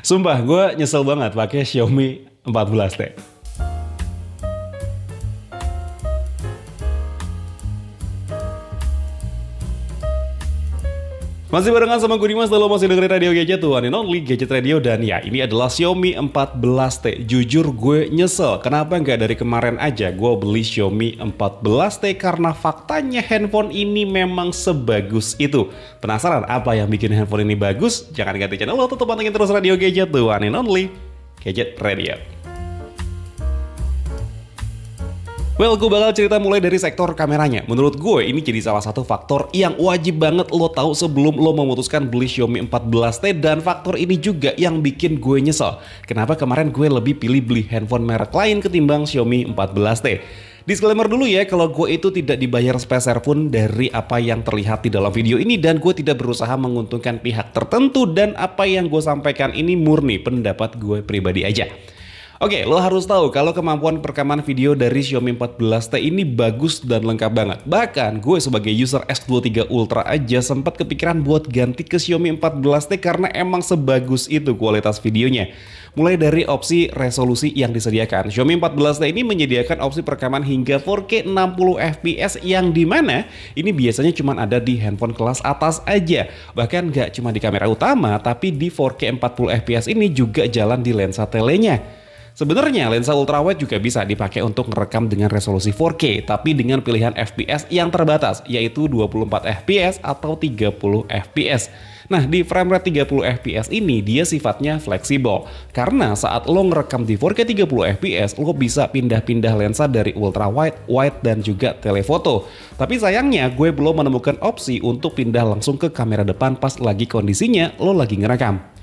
Sumpah, gue nyesel banget pakai Xiaomi 14T. Masih barengan sama gue Dimas, lo masih dengerin Radio Gadget, one and only Gadget Radio. Dan ya, ini adalah Xiaomi 14T. Jujur gue nyesel, kenapa nggak dari kemarin aja gue beli Xiaomi 14T. Karena faktanya handphone ini memang sebagus itu. Penasaran apa yang bikin handphone ini bagus? Jangan ganti channel lo, tetap pantengin terus Radio Gadget, one and only Gadget Radio. Well, gue bakal cerita mulai dari sektor kameranya. Menurut gue, ini jadi salah satu faktor yang wajib banget lo tahu sebelum lo memutuskan beli Xiaomi 14T. Dan faktor ini juga yang bikin gue nyesel. Kenapa kemarin gue lebih pilih beli handphone merek lain ketimbang Xiaomi 14T. Disclaimer dulu ya, kalau gue itu tidak dibayar sepeser pun dari apa yang terlihat di dalam video ini. Dan gue tidak berusaha menguntungkan pihak tertentu. Dan apa yang gue sampaikan ini murni pendapat gue pribadi aja. Oke, lo harus tahu kalau kemampuan perekaman video dari Xiaomi 14T ini bagus dan lengkap banget. Bahkan gue sebagai user S23 Ultra aja sempat kepikiran buat ganti ke Xiaomi 14T karena emang sebagus itu kualitas videonya. Mulai dari opsi resolusi yang disediakan, Xiaomi 14T ini menyediakan opsi perekaman hingga 4K 60fps yang dimana ini biasanya cuma ada di handphone kelas atas aja. Bahkan gak cuma di kamera utama, tapi di 4K 40fps ini juga jalan di lensa telenya. Sebenarnya lensa ultrawide juga bisa dipakai untuk merekam dengan resolusi 4K, tapi dengan pilihan FPS yang terbatas, yaitu 24 fps atau 30 fps. Nah, di frame rate 30 fps ini dia sifatnya fleksibel, karena saat lo ngerekam di 4K 30 fps, lo bisa pindah-pindah lensa dari ultrawide, wide, dan juga telefoto. Tapi sayangnya gue belum menemukan opsi untuk pindah langsung ke kamera depan pas lagi kondisinya lo lagi ngerekam.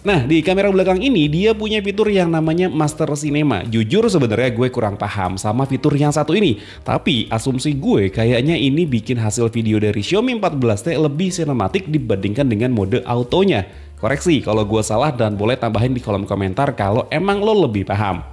Nah, di kamera belakang ini dia punya fitur yang namanya Master Cinema. Jujur sebenarnya gue kurang paham sama fitur yang satu ini. Tapi asumsi gue kayaknya ini bikin hasil video dari Xiaomi 14T lebih sinematik dibandingkan dengan mode autonya. Koreksi kalau gue salah dan boleh tambahin di kolom komentar kalau emang lo lebih paham.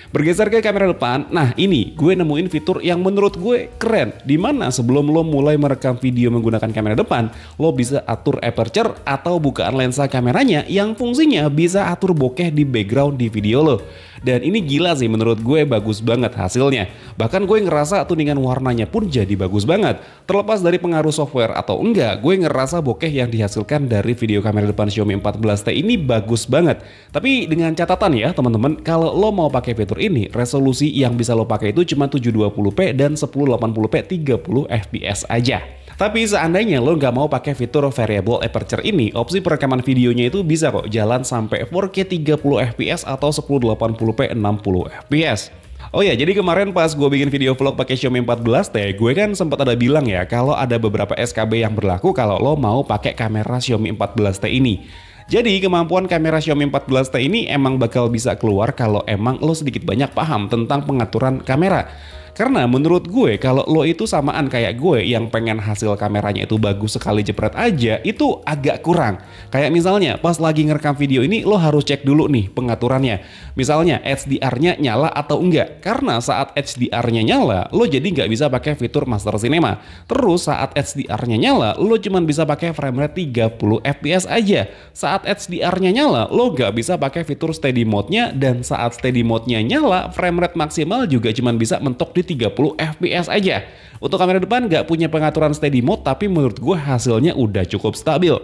Bergeser ke kamera depan, nah ini gue nemuin fitur yang menurut gue keren. Dimana sebelum lo mulai merekam video menggunakan kamera depan, lo bisa atur aperture atau bukaan lensa kameranya yang fungsinya bisa atur bokeh di background di video lo. Dan ini gila sih, menurut gue bagus banget hasilnya. Bahkan gue ngerasa tuningan warnanya pun jadi bagus banget. Terlepas dari pengaruh software atau enggak, gue ngerasa bokeh yang dihasilkan dari video kamera depan Xiaomi 14T ini bagus banget. Tapi dengan catatan ya teman-teman, kalau lo mau pakai fitur ini, resolusi yang bisa lo pakai itu cuma 720p dan 1080p 30 fps aja. Tapi seandainya lo nggak mau pakai fitur variable aperture ini, opsi perekaman videonya itu bisa kok jalan sampai 4K 30 fps atau 1080p 60 fps. Oh ya, jadi kemarin pas gue bikin video vlog pakai Xiaomi 14T, gue kan sempat ada bilang ya kalau ada beberapa SKB yang berlaku kalau lo mau pakai kamera Xiaomi 14T ini. Jadi kemampuan kamera Xiaomi 14T ini emang bakal bisa keluar kalau emang lo sedikit banyak paham tentang pengaturan kamera. Karena menurut gue kalau lo itu samaan kayak gue yang pengen hasil kameranya itu bagus sekali jepret aja, itu agak kurang. Kayak misalnya pas lagi ngerekam video ini lo harus cek dulu nih pengaturannya. Misalnya HDR-nya nyala atau enggak. Karena saat HDR-nya nyala lo jadi nggak bisa pakai fitur Master Cinema. Terus saat HDR-nya nyala lo cuma bisa pakai frame rate 30 fps aja. Saat HDR-nya nyala lo nggak bisa pakai fitur steady mode-nya. Dan saat steady mode-nya nyala frame rate maksimal juga cuma bisa mentok di 30 fps aja. Untuk kamera depan nggak punya pengaturan steady mode, tapi menurut gue hasilnya udah cukup stabil.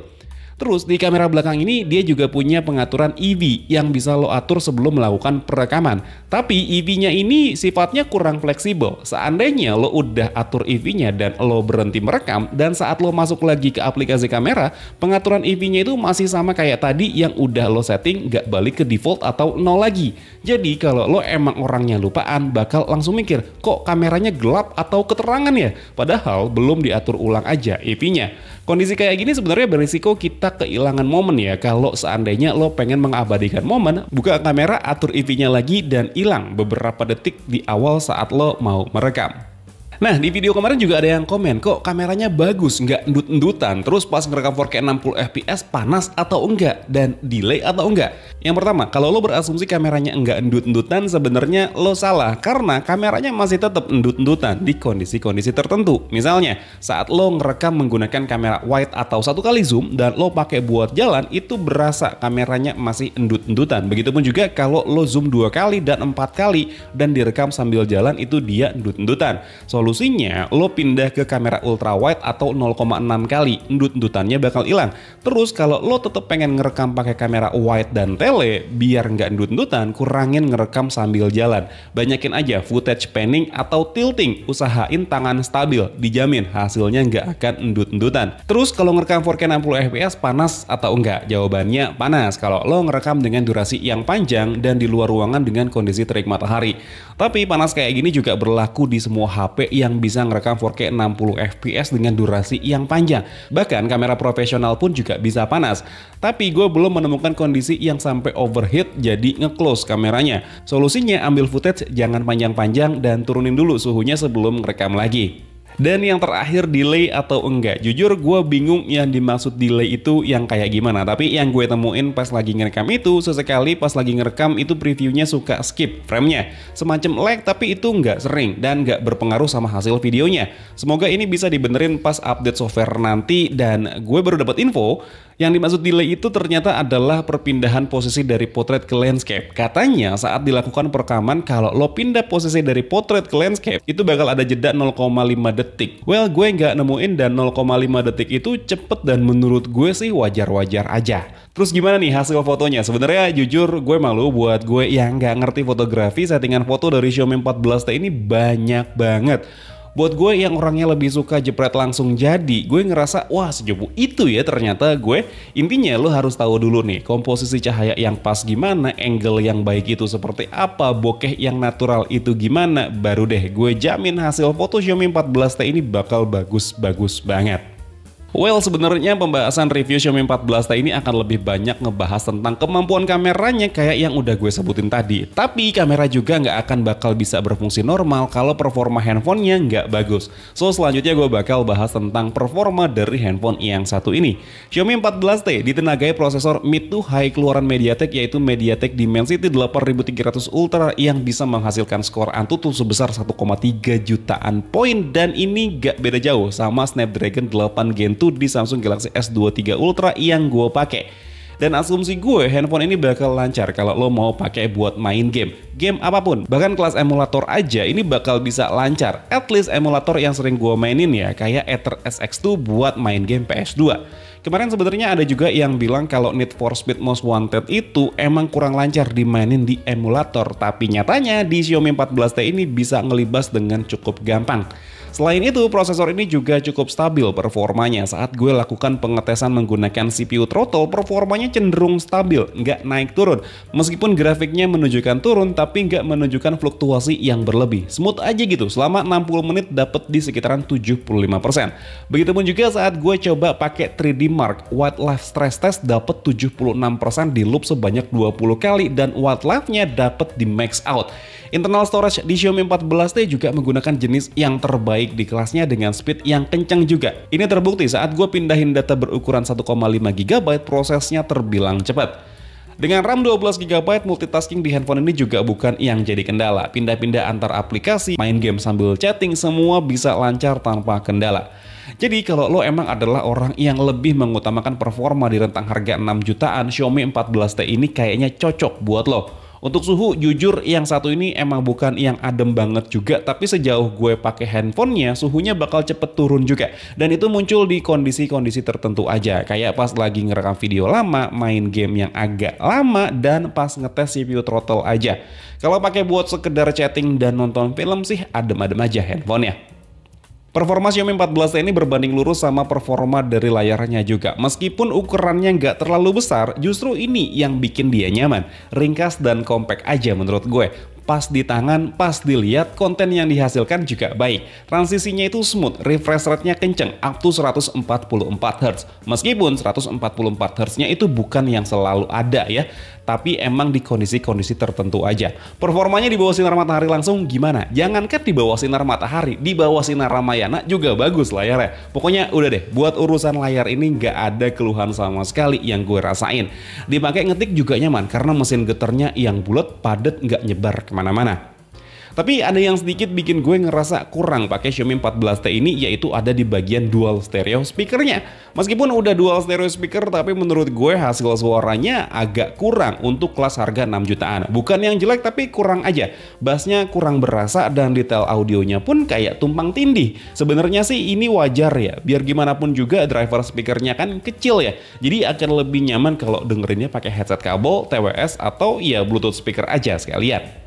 Terus di kamera belakang ini dia juga punya pengaturan EV yang bisa lo atur sebelum melakukan perekaman. Tapi EV-nya ini sifatnya kurang fleksibel. Seandainya lo udah atur EV-nya dan lo berhenti merekam, dan saat lo masuk lagi ke aplikasi kamera, pengaturan EV-nya itu masih sama kayak tadi yang udah lo setting, nggak balik ke default atau nol lagi. Jadi kalau lo emang orangnya lupaan, bakal langsung mikir, kok kameranya gelap atau keterangan ya? Padahal belum diatur ulang aja EV-nya. Kondisi kayak gini sebenarnya berisiko kita kehilangan momen ya. Kalau seandainya lo pengen mengabadikan momen, buka kamera, atur EV-nya lagi, dan hilang beberapa detik di awal saat lo mau merekam. Nah, di video kemarin juga ada yang komen, kok kameranya bagus, nggak endut-endutan, terus pas ngerekam 4K 60 fps panas atau enggak, dan delay atau enggak. Yang pertama, kalau lo berasumsi kameranya enggak endut-endutan, sebenarnya lo salah karena kameranya masih tetap endut-endutan di kondisi-kondisi tertentu. Misalnya, saat lo ngerekam menggunakan kamera wide atau 1 kali zoom dan lo pakai buat jalan, itu berasa kameranya masih endut-endutan. Begitupun juga kalau lo zoom 2 kali dan 4 kali dan direkam sambil jalan, itu dia endut-endutan. Solusinya, lo pindah ke kamera ultra wide atau 0,6 kali, endut-endutannya bakal hilang. Terus kalau lo tetap pengen ngerekam pakai kamera wide dan biar nggak endut-endutan, kurangin ngerekam sambil jalan. Banyakin aja footage panning atau tilting. Usahain tangan stabil, dijamin hasilnya nggak akan endut-endutan. Terus kalau ngerekam 4K 60 fps panas atau enggak? Jawabannya panas kalau lo ngerekam dengan durasi yang panjang dan di luar ruangan dengan kondisi terik matahari. Tapi panas kayak gini juga berlaku di semua HP yang bisa ngerekam 4K 60 fps dengan durasi yang panjang. Bahkan kamera profesional pun juga bisa panas. Tapi gue belum menemukan kondisi yang sampai overheat jadi nge-close kameranya. Solusinya ambil footage jangan panjang-panjang dan turunin dulu suhunya sebelum ngerekam lagi. Dan yang terakhir, delay atau enggak. Jujur gue bingung yang dimaksud delay itu yang kayak gimana. Tapi yang gue temuin pas lagi ngerekam itu, sesekali pas lagi ngerekam itu previewnya suka skip framenya. Semacam lag tapi itu nggak sering dan nggak berpengaruh sama hasil videonya. Semoga ini bisa dibenerin pas update software nanti. Dan gue baru dapat info yang dimaksud delay itu ternyata adalah perpindahan posisi dari portrait ke landscape. Katanya saat dilakukan perekaman, kalau lo pindah posisi dari portrait ke landscape itu bakal ada jeda 0,5 detik. Well, gue nggak nemuin dan 0,5 detik itu cepet dan menurut gue sih wajar-wajar aja. Terus gimana nih hasil fotonya? Sebenarnya jujur gue malu buat gue yang nggak ngerti fotografi, settingan foto dari Xiaomi 14T ini banyak banget. Buat gue yang orangnya lebih suka jepret langsung jadi, gue ngerasa wah sejupu itu ya ternyata gue. Intinya lo harus tahu dulu nih komposisi cahaya yang pas gimana, angle yang baik itu seperti apa, bokeh yang natural itu gimana. Baru deh gue jamin hasil foto Xiaomi 14T ini bakal bagus-bagus banget. Well, sebenarnya pembahasan review Xiaomi 14T ini akan lebih banyak ngebahas tentang kemampuan kameranya kayak yang udah gue sebutin tadi. Tapi kamera juga nggak akan bakal bisa berfungsi normal kalau performa handphonenya nggak bagus. So, selanjutnya gue bakal bahas tentang performa dari handphone yang satu ini. Xiaomi 14T ditenagai prosesor mid to high keluaran MediaTek yaitu MediaTek Dimensity 8300 Ultra yang bisa menghasilkan skor Antutu sebesar 1,3 jutaan poin dan ini nggak beda jauh sama Snapdragon 8 Gen 2 di Samsung Galaxy S23 Ultra yang gue pakai. Dan asumsi gue handphone ini bakal lancar kalau lo mau pakai buat main game apapun, bahkan kelas emulator aja ini bakal bisa lancar. At least emulator yang sering gue mainin ya kayak Aether SX2 buat main game PS2. Kemarin sebenarnya ada juga yang bilang kalau Need for Speed Most Wanted itu emang kurang lancar dimainin di emulator, tapi nyatanya di Xiaomi 14T ini bisa ngelibas dengan cukup gampang. Selain itu, prosesor ini juga cukup stabil performanya. Saat gue lakukan pengetesan menggunakan CPU throttle, performanya cenderung stabil, nggak naik turun. Meskipun grafiknya menunjukkan turun, tapi nggak menunjukkan fluktuasi yang berlebih. Smooth aja gitu, selama 60 menit dapat di sekitaran 75%. Begitupun juga saat gue coba pakai 3D Mark, wildlife stress test dapat 76% di loop sebanyak 20 kali dan wildlife-nya dapat di max out. Internal storage di Xiaomi 14T juga menggunakan jenis yang terbaik di kelasnya dengan speed yang kencang juga. Ini terbukti saat gue pindahin data berukuran 1,5 GB, prosesnya terbilang cepat. Dengan RAM 12 GB, multitasking di handphone ini juga bukan yang jadi kendala. Pindah-pindah antar aplikasi, main game sambil chatting, semua bisa lancar tanpa kendala. Jadi kalau lo emang adalah orang yang lebih mengutamakan performa di rentang harga 6 jutaan, Xiaomi 14T ini kayaknya cocok buat lo. Untuk suhu, jujur yang satu ini emang bukan yang adem banget juga, tapi sejauh gue pakai handphonenya, suhunya bakal cepet turun juga. Dan itu muncul di kondisi-kondisi tertentu aja, kayak pas lagi ngerekam video lama, main game yang agak lama, dan pas ngetes CPU throttle aja. Kalau pakai buat sekedar chatting dan nonton film sih adem-adem aja handphonenya. Performa Xiaomi 14T ini berbanding lurus sama performa dari layarnya juga. Meskipun ukurannya nggak terlalu besar, justru ini yang bikin dia nyaman. Ringkas dan compact aja menurut gue. pas di tangan, pas dilihat, konten yang dihasilkan juga baik. Transisinya itu smooth, refresh rate-nya kenceng, up to 144 Hz. Meskipun 144 Hz-nya itu bukan yang selalu ada ya, tapi emang di kondisi-kondisi tertentu aja. Performanya di bawah sinar matahari langsung gimana? Jangankan di bawah sinar matahari, di bawah sinar Ramayana juga bagus layarnya. Pokoknya udah deh, buat urusan layar ini nggak ada keluhan sama sekali yang gue rasain. Dipakai ngetik juga nyaman karena mesin getarnya yang bulat, padat, nggak nyebar kemana-mana. Tapi ada yang sedikit bikin gue ngerasa kurang pakai Xiaomi 14T ini, yaitu ada di bagian dual stereo speakernya. Meskipun udah dual stereo speaker, tapi menurut gue hasil suaranya agak kurang untuk kelas harga 6 jutaan. Bukan yang jelek, tapi kurang aja. Bassnya kurang berasa dan detail audionya pun kayak tumpang tindih. Sebenarnya sih ini wajar ya, biar gimana pun juga driver speakernya kan kecil ya. Jadi akan lebih nyaman kalau dengerinnya pakai headset kabel, TWS, atau ya Bluetooth speaker aja sekalian.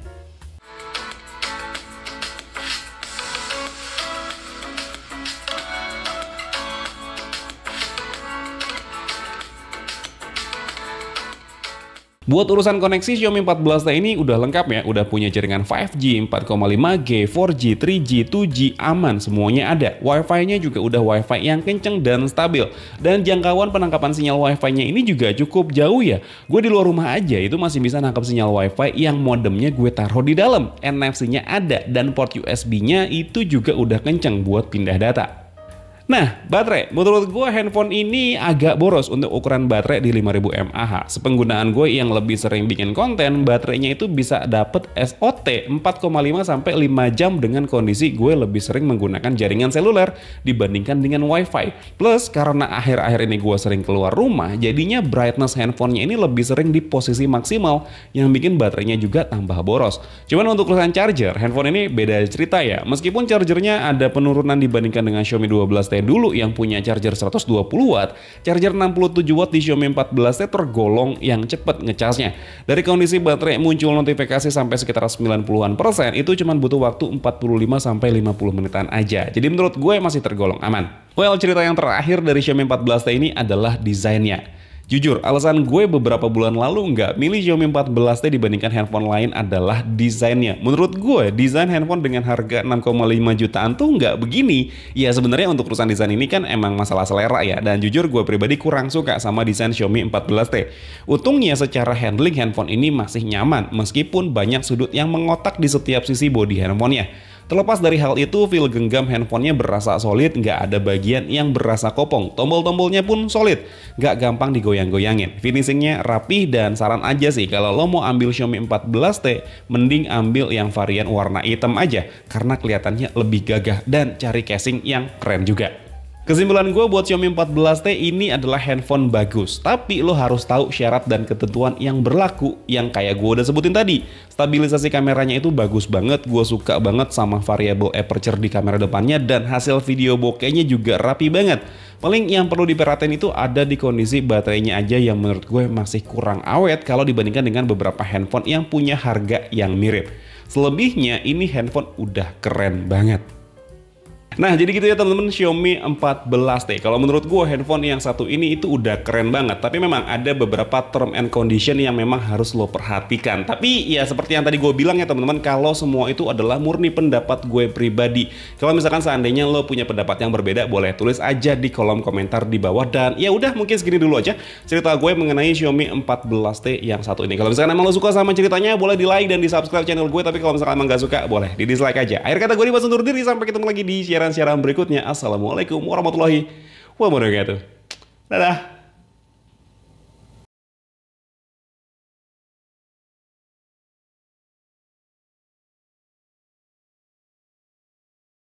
Buat urusan koneksi, Xiaomi 14T ini udah lengkap ya, udah punya jaringan 5G, 4,5G, 4G, 3G, 2G, aman, semuanya ada. Wi-Fi-nya juga udah Wi-Fi yang kenceng dan stabil. Dan jangkauan penangkapan sinyal Wi-Fi-nya ini juga cukup jauh ya. Gue di luar rumah aja itu masih bisa nangkap sinyal Wi-Fi yang modemnya gue taruh di dalam. NFC-nya ada dan port USB-nya itu juga udah kenceng buat pindah data. Nah, baterai. Menurut gue handphone ini agak boros untuk ukuran baterai di 5000 mAh. Sepenggunaan gue yang lebih sering bikin konten, baterainya itu bisa dapet SOT 4,5 sampai 5 jam dengan kondisi gue lebih sering menggunakan jaringan seluler dibandingkan dengan WiFi. Plus, karena akhir-akhir ini gue sering keluar rumah, jadinya brightness handphonenya ini lebih sering di posisi maksimal yang bikin baterainya juga tambah boros. Cuman untuk urusan charger, handphone ini beda cerita ya. Meskipun chargernya ada penurunan dibandingkan dengan Xiaomi 12T dulu yang punya charger 120 watt, charger 67 watt di Xiaomi 14T tergolong yang cepat ngecasnya. Dari kondisi baterai muncul notifikasi sampai sekitar 90%, itu cuma butuh waktu 45 sampai 50 menitan aja. Jadi menurut gue masih tergolong aman. Well, cerita yang terakhir dari Xiaomi 14T ini adalah desainnya. Jujur, alasan gue beberapa bulan lalu nggak milih Xiaomi 14T dibandingkan handphone lain adalah desainnya. Menurut gue, desain handphone dengan harga 6,5 jutaan tuh nggak begini. Ya sebenarnya untuk urusan desain ini kan emang masalah selera ya. Dan jujur gue pribadi kurang suka sama desain Xiaomi 14T. Untungnya secara handling handphone ini masih nyaman, meskipun banyak sudut yang mengotak di setiap sisi bodi handphonenya. Terlepas dari hal itu, feel genggam handphonenya berasa solid, nggak ada bagian yang berasa kopong. Tombol-tombolnya pun solid, nggak gampang digoyang-goyangin. Finishingnya rapih dan saran aja sih, kalau lo mau ambil Xiaomi 14T, mending ambil yang varian warna hitam aja, karena kelihatannya lebih gagah dan cari casing yang keren juga. Kesimpulan gue buat Xiaomi 14T ini adalah handphone bagus, tapi lo harus tahu syarat dan ketentuan yang berlaku yang kayak gue udah sebutin tadi. Stabilisasi kameranya itu bagus banget, gue suka banget sama variable aperture di kamera depannya, dan hasil video bokehnya juga rapi banget. Paling yang perlu diperhatiin itu ada di kondisi baterainya aja yang menurut gue masih kurang awet kalau dibandingkan dengan beberapa handphone yang punya harga yang mirip. Selebihnya ini handphone udah keren banget. Nah, jadi gitu ya teman-teman, Xiaomi 14T. Kalau menurut gue handphone yang satu ini itu udah keren banget. Tapi memang ada beberapa term and condition yang memang harus lo perhatikan. Tapi ya seperti yang tadi gue bilang ya teman-teman, kalau semua itu adalah murni pendapat gue pribadi. Kalau misalkan seandainya lo punya pendapat yang berbeda, boleh tulis aja di kolom komentar di bawah. Dan ya udah, mungkin segini dulu aja cerita gue mengenai Xiaomi 14T yang satu ini. Kalau misalkan emang lo suka sama ceritanya, boleh di like dan di subscribe channel gue. Tapi kalau misalkan emang gak suka, boleh di dislike aja. Akhir kata gue undur diri, sampai ketemu lagi di siaran berikutnya. Assalamualaikum warahmatullahi wabarakatuh. Dadah.